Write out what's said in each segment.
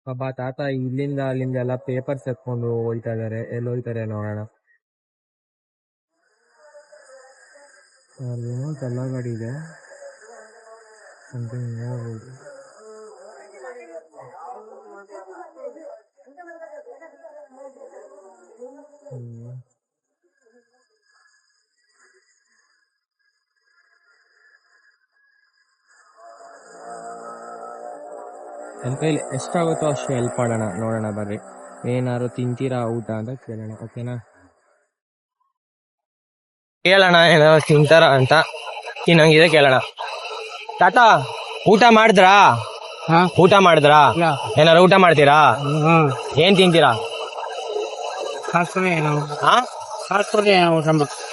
ಪಾಪ ತಾತ ಇಲ್ಲಿಂದ ಅಲ್ಲಿಂದ ಎಲ್ಲ ಪೇಪರ್ಸ್ ಎತ್ಕೊಂಡು ಹೋಗ್ತಾ ಇದಾರೆ. ಎಲ್ಲಿ ಹೋಗ್ತಾರೆ ನೋಡೋಣ. ಏನೋ ತಳ್ಳಗಾಡಿ ಇದೆ ಸಮಥಿಂಗ್ ನೋಡ್ಬೋದು. ನನ್ನ ಕೈಲಿ ಎಷ್ಟಾಗುತ್ತೋ ಅಷ್ಟು ಹೆಲ್ಪ್ ಮಾಡೋಣ, ನೋಡೋಣ ಬರ್ರಿ. ಏನಾದ್ರು ತಿಂತೀರಾ ಊಟ ಅಂತ ಕೇಳೋಣ, ಓಕೆನಾ? ಕೇಳೋಣ ಏನಾದ್ರು ತಿಂತಾರ ಅಂತ. ತಿನ್ನಂಗಿದೆ ಕೇಳೋಣ. ತಾತ ಊಟ ಮಾಡಿದ್ರಾ? ಊಟ ಮಾಡಿದ್ರಾ? ಏನಾರು ಊಟ ಮಾಡ್ತೀರಾ? ಏನ್ ತಿಂತೀರಾ?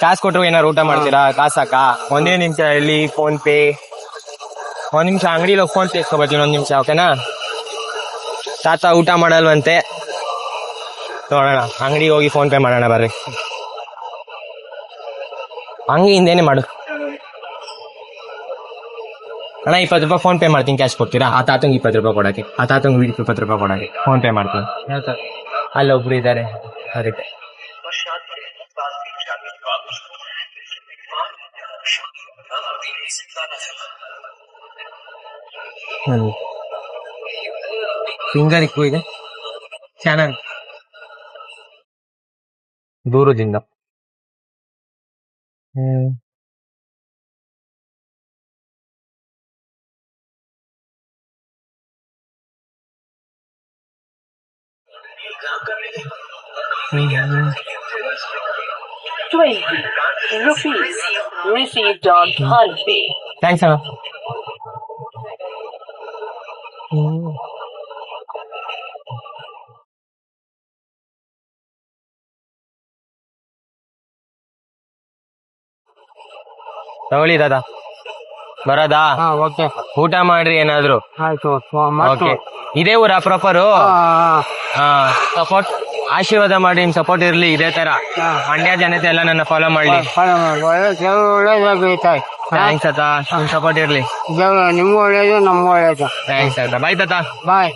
ಕಾಸು ಕೊಟ್ರು ಏನಾರು ಊಟ ಮಾಡ್ತೀರಾ? ಕಾಸಾಕ ಒಂದೇ ನಿಮಿಷ ಹೇಳಿ. ಫೋನ್ ಪೇ ಒಂದ್ ನಿಮಿಷ, ಅಂಗಡಿಲಿ ಫೋನ್ ಪೇ ಇಸ್ಕೊಬರ್ತೀನಿ, ಒಂದ್ ನಿಮಿಷ, ಓಕೆನಾ? ತಾತ ಊಟ ಮಾಡಲ್ವಂತೆ, ನೋಡೋಣ ಅಂಗಡಿಗೆ ಹೋಗಿ ಫೋನ್ ಪೇ ಮಾಡೋಣ ಬರ್ರಿ. ಅಂಗಡಿಯಿಂದೇನೆ ಮಾಡು ಅಣ್ಣ. 20 ರೂಪಾಯಿ ಫೋನ್ ಪೇ ಮಾಡ್ತೀನಿ, ಕ್ಯಾಶ್ ಕೊಡ್ತೀರಾ? ಆ ತಾತಂಗೆ 20 ರೂಪಾಯಿ ಕೊಡಕ್ಕೆ, ಆ ತಾತಂಗೆ 20 ರೂಪಾಯಿ ಕೊಡಕ್ಕೆ ಫೋನ್ ಪೇ ಮಾಡ್ತೀನಿ. ಅಲ್ಲೊಬ್ರು ಇದ್ದಾರೆ ಅದಕ್ಕೆ. ಫಿಂಗರ್ ಇಕ್ಕು ಇದೆ ಚೆನ್ನಾಗಿ ದೂರದಿಂದ. ಥ್ಯಾಂಕ್ಸ್ ಅಣ್ಣ. ತಗೊಳ್ಳಿ ದಾದಾ, ಬರೋದಾ? ಊಟ ಮಾಡ್ರಿ ಏನಾದ್ರು. ಓಕೆ, ಇದೇ ಊರ ಪ್ರಾಪರು? ಸಪೋರ್ಟ್ ಆಶೀರ್ವಾದ ಮಾಡಿ, ನಿಮ್ ಸಪೋರ್ಟ್ ಇರ್ಲಿ ಇದೇ ತರ. ಮಂಡ್ಯ ಜನತೆ ಎಲ್ಲ ನನ್ನ ಫಾಲೋ ಮಾಡ್ಲಿ. ಥ್ಯಾಂಕ್ಸ್ ತಾತ, ನಿಮ್ ಸಪೋರ್ಟ್ ಇರ್ಲಿ. ನಿಮ್ಗೂ ಒಳ್ಳೇದು, ನಮ್ಗೂ ಒಳ್ಳೇದು. ಥ್ಯಾಂಕ್ಸ್ ತಾತ. ಬಾಯ್ ತಾತ. ಬಾಯ್.